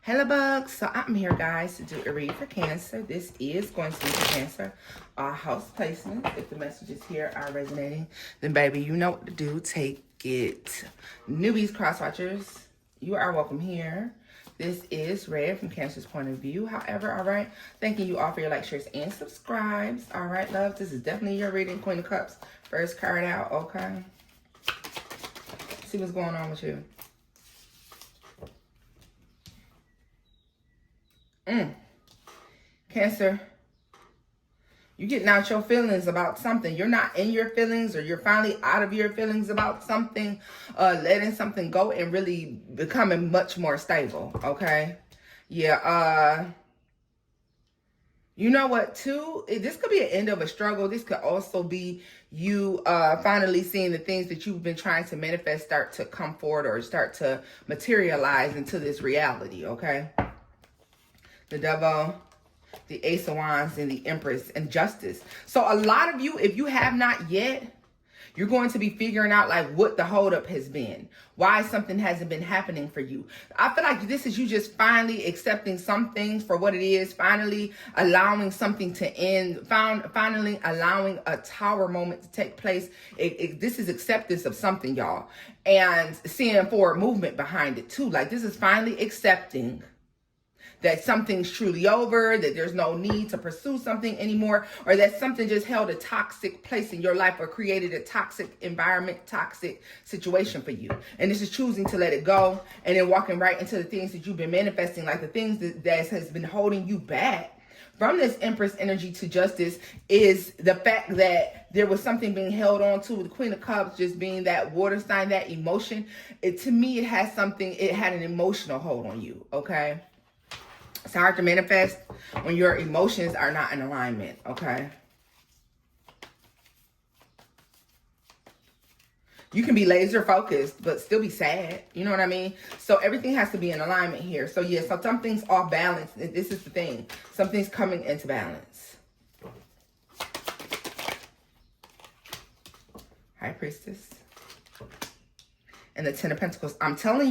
Hello bugs, so I'm here guys to do a read for Cancer. This is going to be for Cancer house placement. If the messages here are resonating, then baby, you know what to do. Take it. Newbies, cross watchers, you are welcome here. This is read from Cancer's point of view. However, all right, thanking you all for your likes, shares, and subscribes. All right, love, this is definitely your reading. Queen of Cups, first card out, okay? See what's going on with you. Cancer, you're getting out your feelings about something. You're not in your feelings, or you're finally out of your feelings about something, letting something go and really becoming much more stable, okay? Yeah, you know what, too? This could be an end of a struggle. This could also be you finally seeing the things that you've been trying to manifest start to come forward or start to materialize into this reality, okay? The Devil, the Ace of Wands, and the Empress, and Justice. So a lot of you, if you have not yet, you're going to be figuring out like what the holdup has been, why something hasn't been happening for you. I feel like this is you just finally accepting some things for what it is, finally allowing something to end, finally allowing a tower moment to take place. This is acceptance of something, y'all, and seeing forward movement behind it too. Like this is finally accepting that something's truly over, that there's no need to pursue something anymore, or that something just held a toxic place in your life or created a toxic environment, toxic situation for you. And this is choosing to let it go and then walking right into the things that you've been manifesting, like the things that has been holding you back from this Empress energy to Justice is the fact that there was something being held on to, with the Queen of Cups just being that water sign, that emotion. To me, it had an emotional hold on you, okay? It's hard to manifest when your emotions are not in alignment, okay? You can be laser focused, but still be sad. You know what I mean? So everything has to be in alignment here. So yeah, so something's off balance. This is the thing. Something's coming into balance. High Priestess. And the Ten of Pentacles. I am telling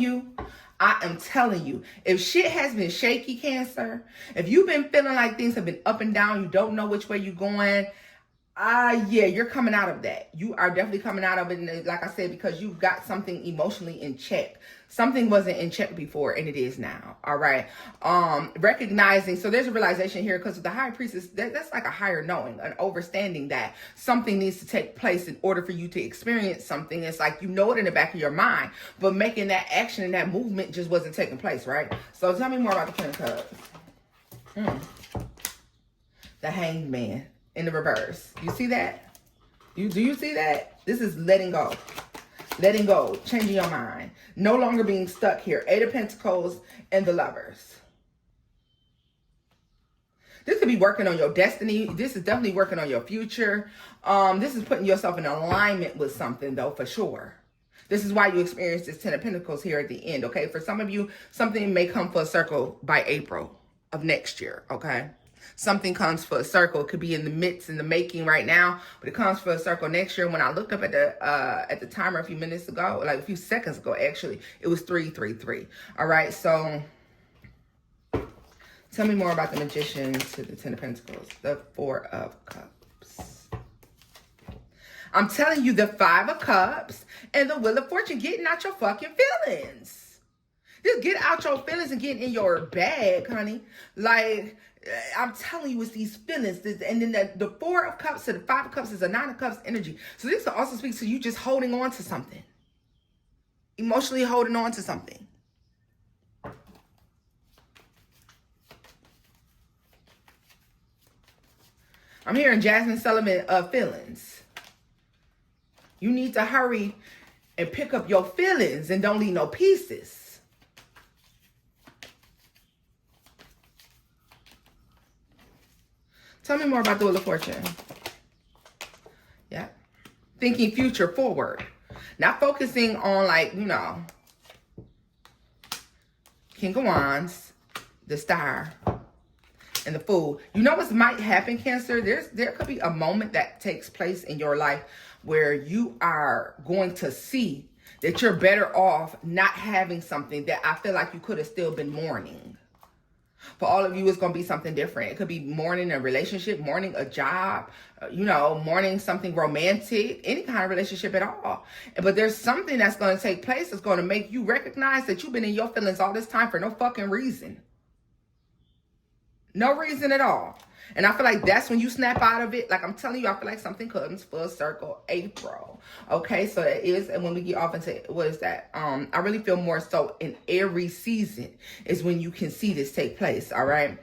you, if shit has been shaky, Cancer, if you've been feeling like things have been up and down, you don't know which way you're going, yeah, you're coming out of that. You are definitely coming out of it. And like I said, because you've got something emotionally in check. Something wasn't in check before, and it is now. All right. Recognizing, so there's a realization here, because with the High Priestess, that's like a higher knowing, an understanding that something needs to take place in order for you to experience something. It's like you know it in the back of your mind, but making that action and that movement just wasn't taking place, right? So tell me more about the Queen of Cups. The Hanged Man in the reverse. You see that? Do you see that? This is letting go. Letting go, changing your mind, no longer being stuck here. Eight of Pentacles and the Lovers. This could be working on your destiny. This is definitely working on your future. This is putting yourself in alignment with something, though, for sure. This is why you experience this Ten of Pentacles here at the end, okay? For some of you, something may come full circle by April of next year, okay? Something comes for a circle. It could be in the midst, in the making right now, but it comes for a circle next year. When I looked up at the timer a few minutes ago, like a few seconds ago, actually, it was 333. All right, so tell me more about the Magician to the Ten of Pentacles, the Four of Cups. I'm telling you, the Five of Cups and the Wheel of Fortune, getting out your fucking feelings. Just get out your feelings and get in your bag, honey. Like, I'm telling you, it's these feelings. And then the Four of Cups to the Five of Cups is a Nine of Cups energy. So this also speaks to you just holding on to something. Emotionally holding on to something. I'm hearing Jasmine Sullivan feelings. You need to hurry and pick up your feelings and don't leave no pieces. Tell me more about the Wheel of Fortune. Yeah. Thinking future forward. Not focusing on, like, you know, King of Wands, the Star, and the Fool. You know what might happen, Cancer? There could be a moment that takes place in your life where you are going to see that you're better off not having something that I feel like you could have still been mourning. For all of you, it's going to be something different. It could be mourning a relationship, mourning a job, mourning something romantic, any kind of relationship at all. But there's something that's going to take place that's going to make you recognize that you've been in your feelings all this time for no fucking reason. No reason at all. And I feel like that's when you snap out of it. Like I'm telling you, I feel like something comes full circle April. Okay, so it is. And when we get off into, what is that? I really feel more so in every season is when you can see this take place. All right.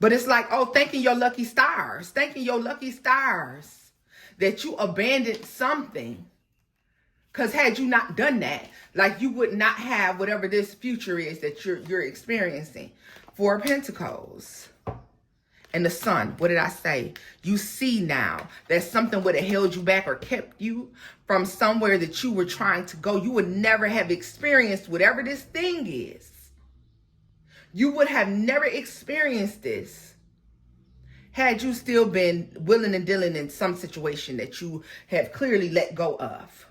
But it's like, oh, thanking your lucky stars. Thanking your lucky stars that you abandoned something. Because had you not done that, like you would not have whatever this future is that you're experiencing. Four of Pentacles. And the Sun, what did I say? You see now that something would have held you back or kept you from somewhere that you were trying to go. You would never have experienced whatever this thing is. You would have never experienced this had you still been willing and dealing in some situation that you have clearly let go of.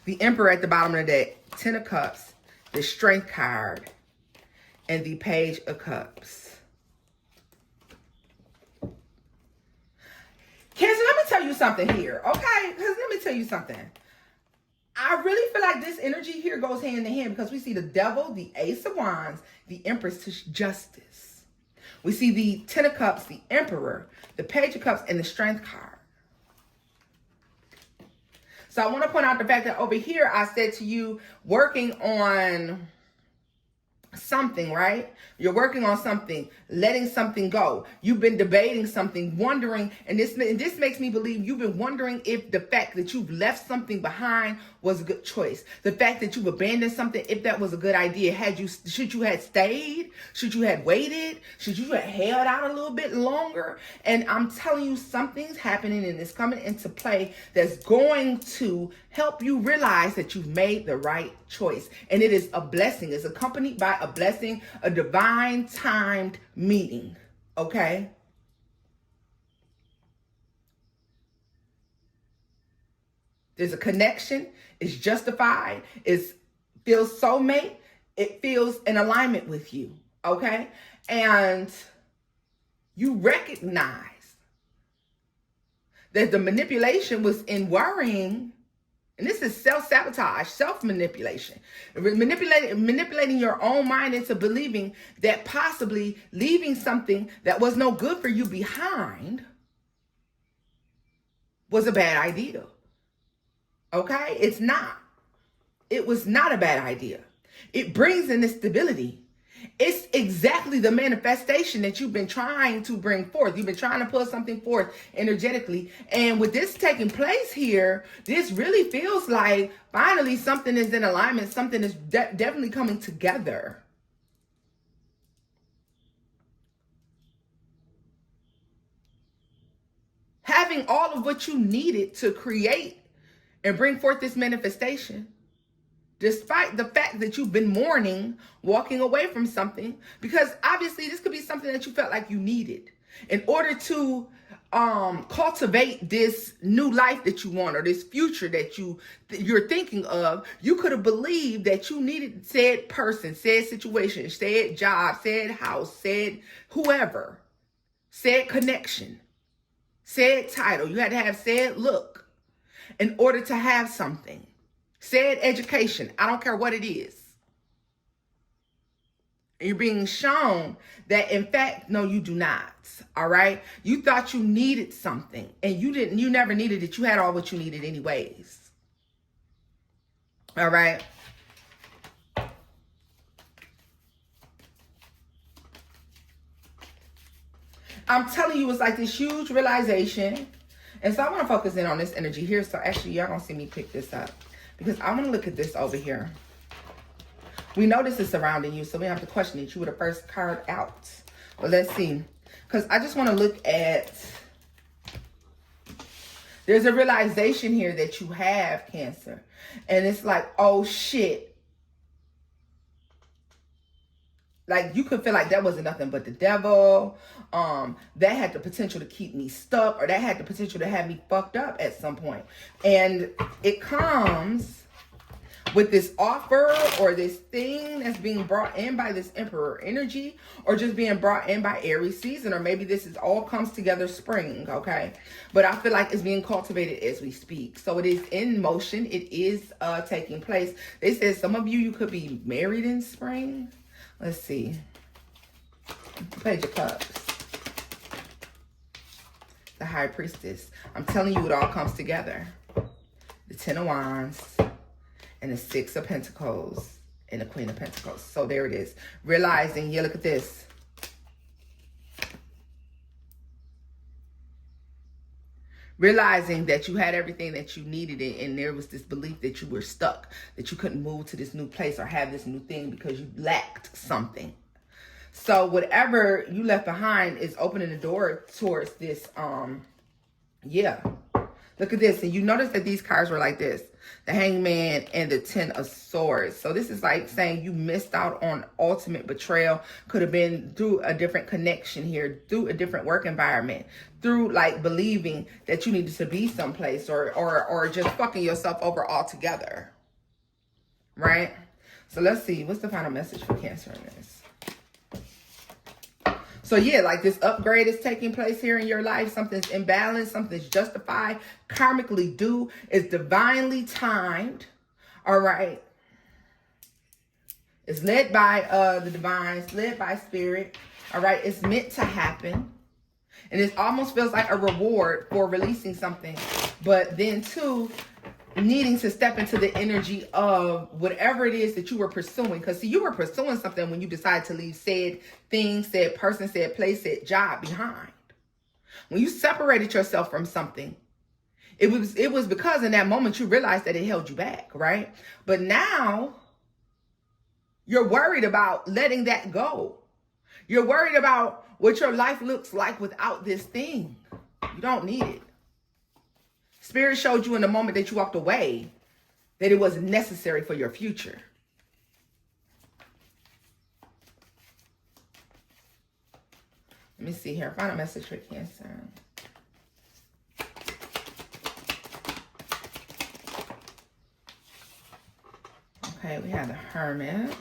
The Emperor at the bottom of the deck, 10 of Cups, the Strength card, and the Page of Cups. Cancer, let me tell you something here, okay? Because let me tell you something. I really feel like this energy here goes hand in hand because we see the Devil, the Ace of Wands, the Empress to Justice. We see the 10 of Cups, the Emperor, the Page of Cups, and the Strength card. So I want to point out the fact that over here, I said to you, working on something, right? You're working on something, letting something go. You've been debating something, wondering, and this makes me believe you've been wondering if the fact that you've left something behind was a good choice. The fact that you've abandoned something, if that was a good idea. Should you had stayed? Should you had waited? Should you had held out a little bit longer? And I'm telling you, something's happening and it's coming into play that's going to help you realize that you've made the right choice. And it is a blessing. It's accompanied by a blessing, a divine timed meeting. Okay? There's a connection. It's justified. It feels soulmate. It feels in alignment with you. Okay? And you recognize that the manipulation was in worrying. And this is self-sabotage, self-manipulation. Manipulating your own mind into believing that possibly leaving something that was no good for you behind was a bad idea. Okay? It's not. It was not a bad idea. It brings in the stability. It's exactly the manifestation that you've been trying to bring forth. You've been trying to pull something forth energetically. And with this taking place here, this really feels like finally something is in alignment. Something is definitely coming together. Having all of what you needed to create and bring forth this manifestation, despite the fact that you've been mourning, walking away from something, because obviously this could be something that you felt like you needed in order to cultivate this new life that you want or this future that you're thinking of. You could have believed that you needed said person, said situation, said job, said house, said whoever, said connection, said title. You had to have said look in order to have something. Said education, I don't care what it is. And you're being shown that, in fact, no, you do not. All right? You thought you needed something, and you never needed it. You had all what you needed anyways. All right? I'm telling you, it's like this huge realization. And so I want to focus in on this energy here. So actually, y'all gonna see me pick this up, because I want to look at this over here. We know this is surrounding you, so we have to question it. You were the first card out. But let's see. Because I just want to look at... There's a realization here that you have, Cancer. And it's like, oh, shit. Like, you could feel like that wasn't nothing but the devil. That had the potential to keep me stuck, or that had the potential to have me fucked up at some point. And it comes with this offer or this thing that's being brought in by this Emperor energy, or just being brought in by Aries season, or maybe this is all comes together spring, okay? But I feel like it's being cultivated as we speak. So it is in motion. It is taking place. They said some of you could be married in spring. Let's see. Page of Cups. The High Priestess. I'm telling you, it all comes together. The Ten of Wands. And the Six of Pentacles. And the Queen of Pentacles. So there it is. Realizing, yeah, look at this. Realizing that you had everything that you needed, and there was this belief that you were stuck, that you couldn't move to this new place or have this new thing because you lacked something. So whatever you left behind is opening the door towards this, yeah. Look at this. And you notice that these cards were like this. The Hangman and the Ten of Swords. So this is like saying you missed out on ultimate betrayal. Could have been through a different connection here, through a different work environment, through like believing that you needed to be someplace, or just fucking yourself over altogether. Right? So let's see. What's the final message for Cancer in this? So yeah, like this upgrade is taking place here in your life. Something's imbalanced. Something's justified. Karmically due. It's divinely timed. All right. It's led by the divine. It's led by spirit. All right. It's meant to happen. And it almost feels like a reward for releasing something. But then too, needing to step into the energy of whatever it is that you were pursuing. Because see, you were pursuing something when you decided to leave said thing, said person, said place, said job behind. When you separated yourself from something, it was because in that moment you realized that it held you back, right? But now you're worried about letting that go. You're worried about what your life looks like without this thing. You don't need it. Spirit showed you in the moment that you walked away that it wasn't necessary for your future. Let me see here. Final message for Cancer. Okay, we have the Hermit.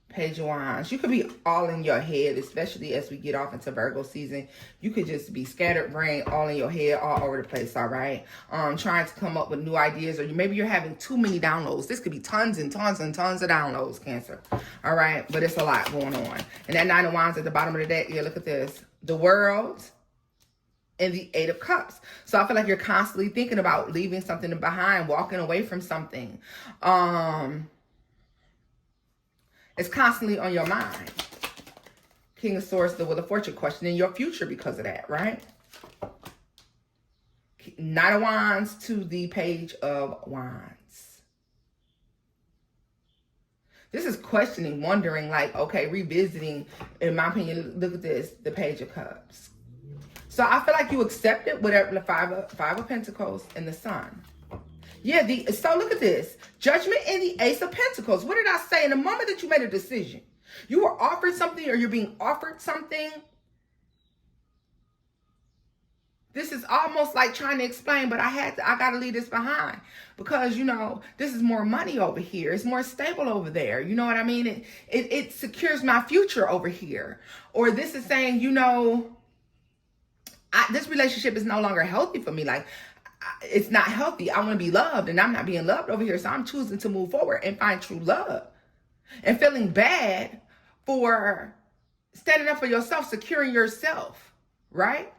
Page of Wands. You could be all in your head, especially as we get off into Virgo season. You could just be scattered brain, all in your head, all over the place, all right? Trying to come up with new ideas, or maybe you're having too many downloads. This could be tons and tons and tons of downloads, Cancer. All right? But it's a lot going on. And that Nine of Wands at the bottom of the deck, yeah, look at this. The World and the Eight of Cups. So I feel like you're constantly thinking about leaving something behind, walking away from something. It's constantly on your mind. King of Swords, the Wheel of Fortune, questioning your future because of that, right? Knight of Wands to the Page of Wands. This is questioning, wondering, like, okay, revisiting, in my opinion, look at this, the Page of Cups. So I feel like you accepted whatever, the Five of Pentacles and the Sun. Yeah, so look at this. Judgment and the Ace of Pentacles. What did I say? In the moment that you made a decision, you were offered something, or you're being offered something. This is almost like trying to explain, but I got to leave this behind because, you know, this is more money over here. It's more stable over there. You know what I mean? It secures my future over here. Or this is saying, you know, this relationship is no longer healthy for me. Like, it's not healthy. I want to be loved, and I'm not being loved over here. So I'm choosing to move forward and find true love, and feeling bad for standing up for yourself, securing yourself, right?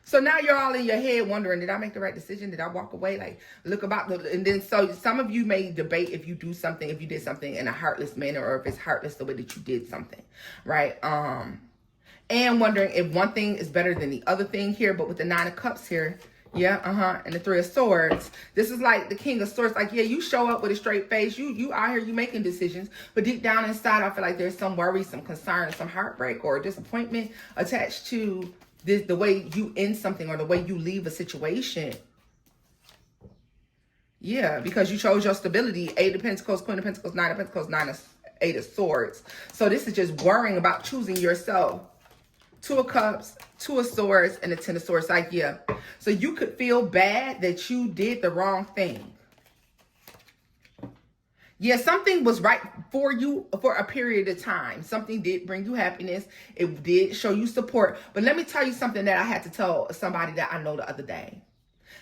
So now you're all in your head wondering, did I make the right decision? Did I walk away? Like, look about and then so some of you may debate if you did something in a heartless manner, or if it's heartless the way that you did something, right? And wondering if one thing is better than the other thing here. But with the Nine of Cups here, yeah, and the Three of Swords, this is like the King of Swords. Like, yeah, you show up with a straight face. You out here, you making decisions. But deep down inside, I feel like there's some worry, some concern, some heartbreak or disappointment attached to this, the way you end something, or the way you leave a situation. Yeah, because you chose your stability. Eight of Pentacles, Queen of Pentacles, Nine of Pentacles, Eight of Swords. So this is just worrying about choosing yourself. Two of Cups, Two of Swords, and a Ten of Swords. Like, yeah. So you could feel bad that you did the wrong thing. Yeah, something was right for you for a period of time. Something did bring you happiness. It did show you support. But let me tell you something that I had to tell somebody that I know the other day.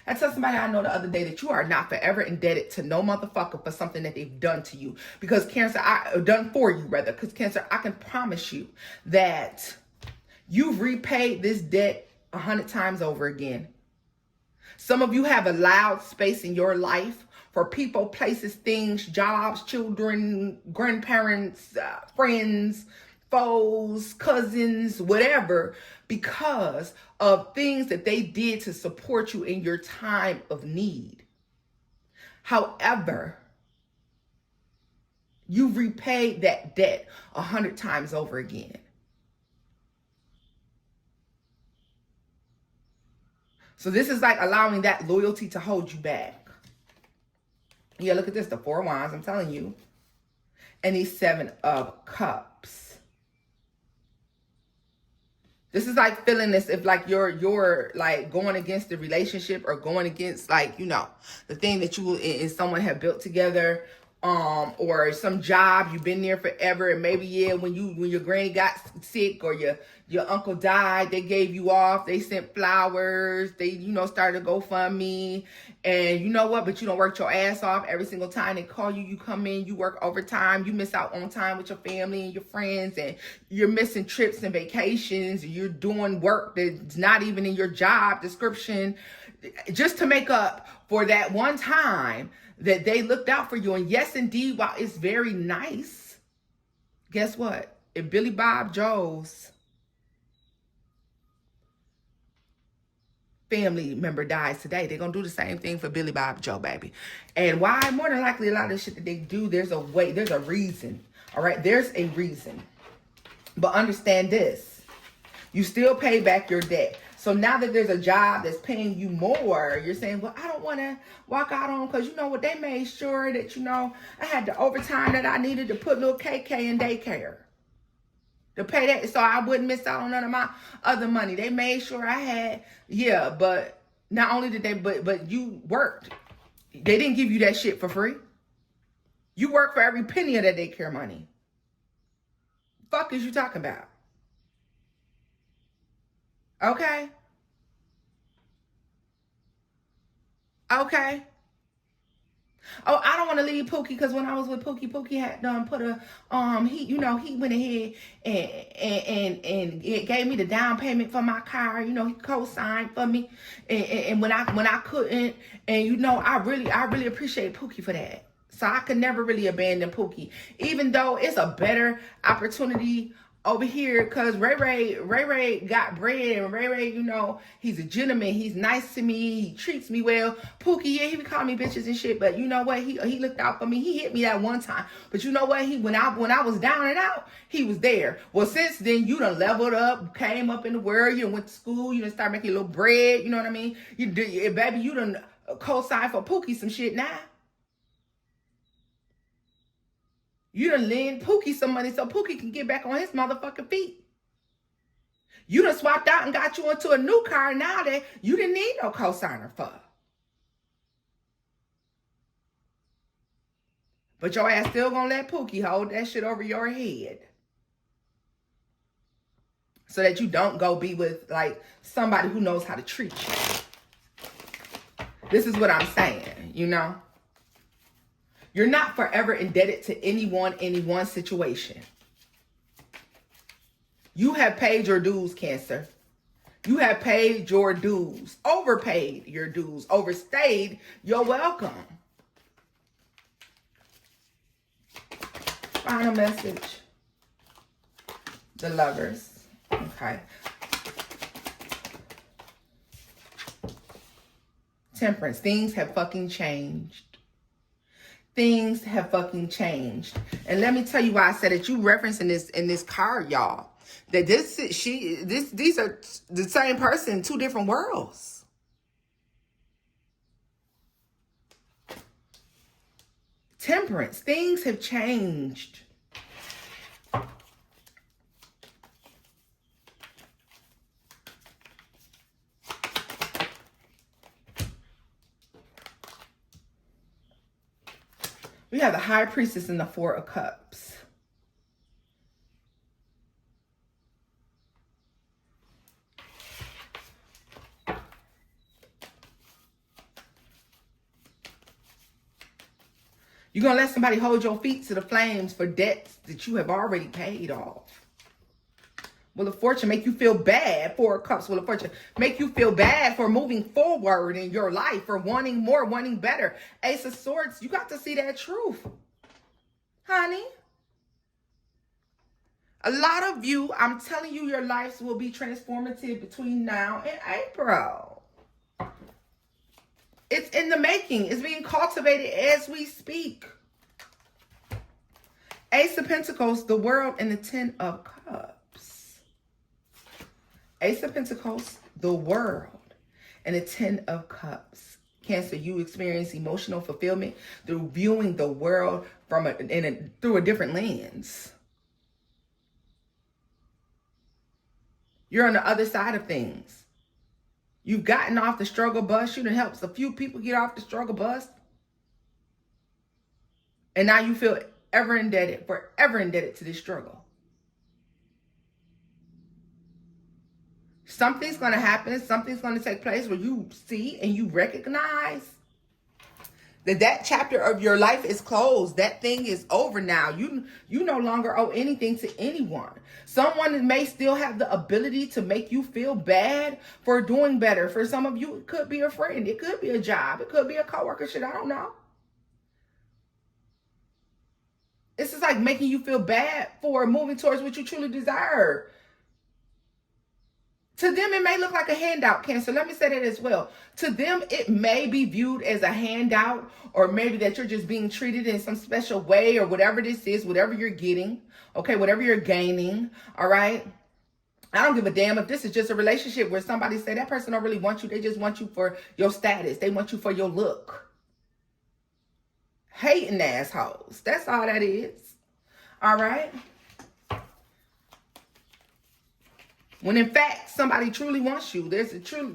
I tell somebody I know the other day that you are not forever indebted to no motherfucker for something that they've done to you. Because Cancer, done for you rather. Because Cancer, I can promise you that you've repaid this debt 100 times over again. Some of you have allowed space in your life for people, places, things, jobs, children, grandparents, friends, foes, cousins, whatever, because of things that they did to support you in your time of need. However, you've repaid that debt 100 times over again. So this is like allowing that loyalty to hold you back. Yeah, look at this, the Four of Wands, I'm telling you. And the Seven of Cups. This is like feeling this if like you're like going against the relationship or going against like, you know, the thing that you and someone have built together, or some job you've been there forever, and maybe when your granny got sick or your uncle died, they gave you off, they sent flowers, they started a GoFundMe, and you know what, but you don't work your ass off every single time they call you. You come in, you work overtime, you miss out on time with your family and your friends, and you're missing trips and vacations, and you're doing work that's not even in your job description just to make up for that one time that they looked out for you. And yes, indeed, while it's very nice, guess what? If Billy Bob Joe's family member dies today, they're going to do the same thing for Billy Bob Joe, baby. And why? More than likely, a lot of the shit that they do, there's a way, there's a reason. All right? There's a reason. But understand this. You still pay back your debt. So now that there's a job that's paying you more, you're saying, well, I don't want to walk out on, because you know what, they made sure that, I had the overtime that I needed to put little KK in daycare. To pay that so I wouldn't miss out on none of my other money. They made sure I had, yeah, but not only did they, but you worked. They didn't give you that shit for free. You worked for every penny of that daycare money. Fuck is you talking about? Okay. Okay. Oh, I don't want to leave Pookie, because when I was with Pookie had done put a he went ahead and it gave me the down payment for my car. He co-signed for me, and when I couldn't, and I really appreciate Pookie for that. So I could never really abandon Pookie, even though it's a better opportunity over here, because Ray got bread, and Ray, he's a gentleman. He's nice to me. He treats me well. Pookie, yeah, he would call me bitches and shit, but you know what? He looked out for me. He hit me that one time, but you know what? When I was down and out, he was there. Well, since then, you done leveled up, came up in the world. You went to school. You done started making a little bread. You know what I mean? Baby, you done co-signed for Pookie some shit now. You done lend Pookie some money so Pookie can get back on his motherfucking feet. You done swapped out and got you into a new car now that you didn't need no co-signer for. But your ass still gonna let Pookie hold that shit over your head, so that you don't go be with like somebody who knows how to treat you. This is what I'm saying, You're not forever indebted to anyone, any one situation. You have paid your dues, Cancer. You have paid your dues, overpaid your dues, overstayed your welcome. Final message. The Lovers. Okay. Temperance. Things have fucking changed. Things have fucking changed. And let me tell you why I said it. You referencing this in this card, y'all. That these are the same person, two different worlds. Temperance. Things have changed. We have the High Priestess and the Four of Cups. You're going to let somebody hold your feet to the flames for debts that you have already paid off. Will of Fortune make you feel bad? Four of Cups, Will of Fortune make you feel bad for moving forward in your life, for wanting more, wanting better. Ace of Swords, you got to see that truth, honey. A lot of you, I'm telling you, your lives will be transformative between now and April. It's in the making. It's being cultivated as we speak. Ace of Pentacles, the World, and the Ten of Cups. Ace of Pentacles, the World, and the Ten of Cups. Cancer, you experience emotional fulfillment through viewing the world from through a different lens. You're on the other side of things. You've gotten off the struggle bus. You done helped a few people get off the struggle bus. And now you feel forever indebted to this struggle. Something's going to happen. Something's going to take place where you see and you recognize that chapter of your life is closed. That thing is over now. You no longer owe anything to anyone. Someone may still have the ability to make you feel bad for doing better. For some of you, it could be a friend. It could be a job. It could be a coworker. Shit, I don't know. This is like making you feel bad for moving towards what you truly desire. To them, it may look like a handout, Cancer. Let me say that as well. To them, it may be viewed as a handout, or maybe that you're just being treated in some special way, or whatever this is, whatever you're getting, okay, whatever you're gaining, all right? I don't give a damn if this is just a relationship where somebody say that person don't really want you. They just want you for your status. They want you for your look. Hating assholes. That's all that is, all right? When in fact somebody truly wants you, there's a true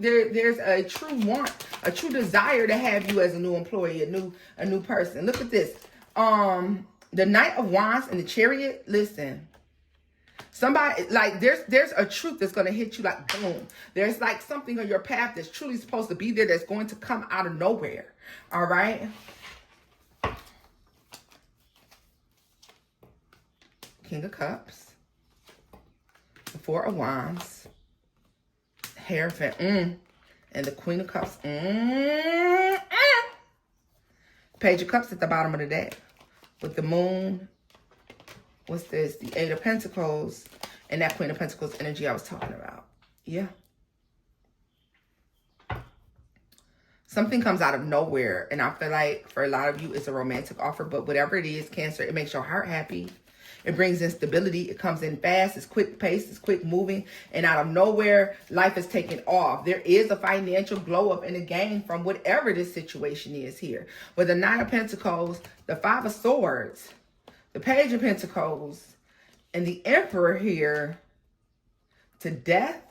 want, a true desire to have you as a new employee, a new person. Look at this. The Knight of Wands and the Chariot. Listen, somebody, like, there's a truth that's going to hit you like boom. There's like something on your path that's truly supposed to be there that's going to come out of nowhere. All right. King of Cups. The Four of Wands, Hierophant, and the Queen of Cups. Page of Cups at the bottom of the deck with the Moon. What's this? The Eight of Pentacles and that Queen of Pentacles energy I was talking about. Yeah. Something comes out of nowhere, and I feel like for a lot of you, it's a romantic offer, but whatever it is, Cancer, it makes your heart happy. It brings in stability. It comes in fast. It's quick paced. It's quick moving. And out of nowhere, life is taking off. There is a financial glow up and a gain from whatever this situation is here. With the Nine of Pentacles, the Five of Swords, the Page of Pentacles, and the Emperor here to death.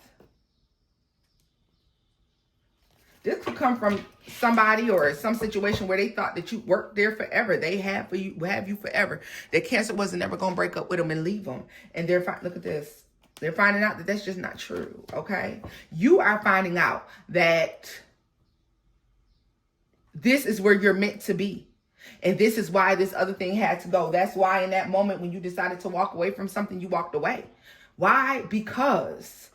This could come from somebody or some situation where they thought that you worked there forever. They have you forever. That Cancer wasn't ever going to break up with them and leave them. And they're look at this. They're finding out that that's just not true. Okay. You are finding out that this is where you're meant to be. And this is why this other thing had to go. That's why in that moment when you decided to walk away from something, you walked away. Why? Because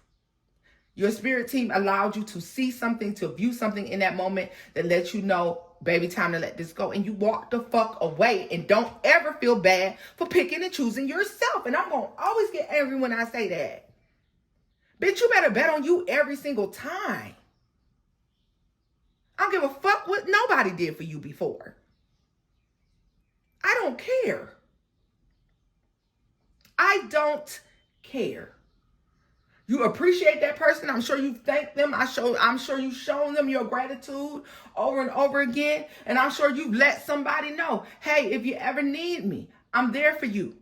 your spirit team allowed you to see something, to view something in that moment that lets you know, baby, time to let this go. And you walk the fuck away. And don't ever feel bad for picking and choosing yourself. And I'm going to always get angry when I say that. Bitch, you better bet on you every single time. I don't give a fuck what nobody did for you before. I don't care. I don't care. You appreciate that person. I'm sure you thank them. I'm sure you've shown them your gratitude over and over again. And I'm sure you've let somebody know, hey, if you ever need me, I'm there for you.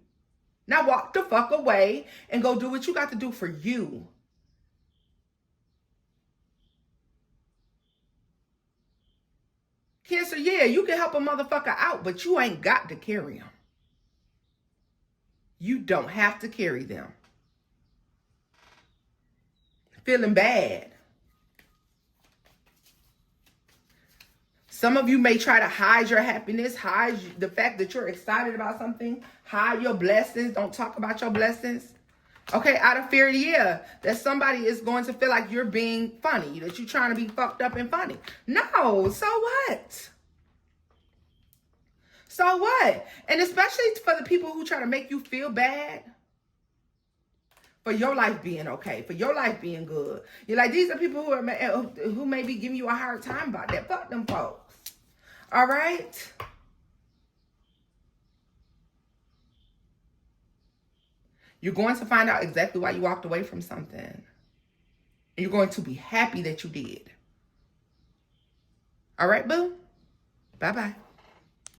Now walk the fuck away and go do what you got to do for you. Cancer, yeah, you can help a motherfucker out, but you ain't got to carry them. You don't have to carry them. Feeling bad. Some of you may try to hide your happiness, hide the fact that you're excited about something, hide your blessings, don't talk about your blessings. Okay, out of fear, yeah, that somebody is going to feel like you're being funny, that you're trying to be fucked up and funny. No, so what? So what? And especially for the people who try to make you feel bad for your life being okay, for your life being good. You're like, these are people who may be giving you a hard time about that. Fuck them folks. All right? You're going to find out exactly why you walked away from something. And you're going to be happy that you did. All right, boo? Bye-bye.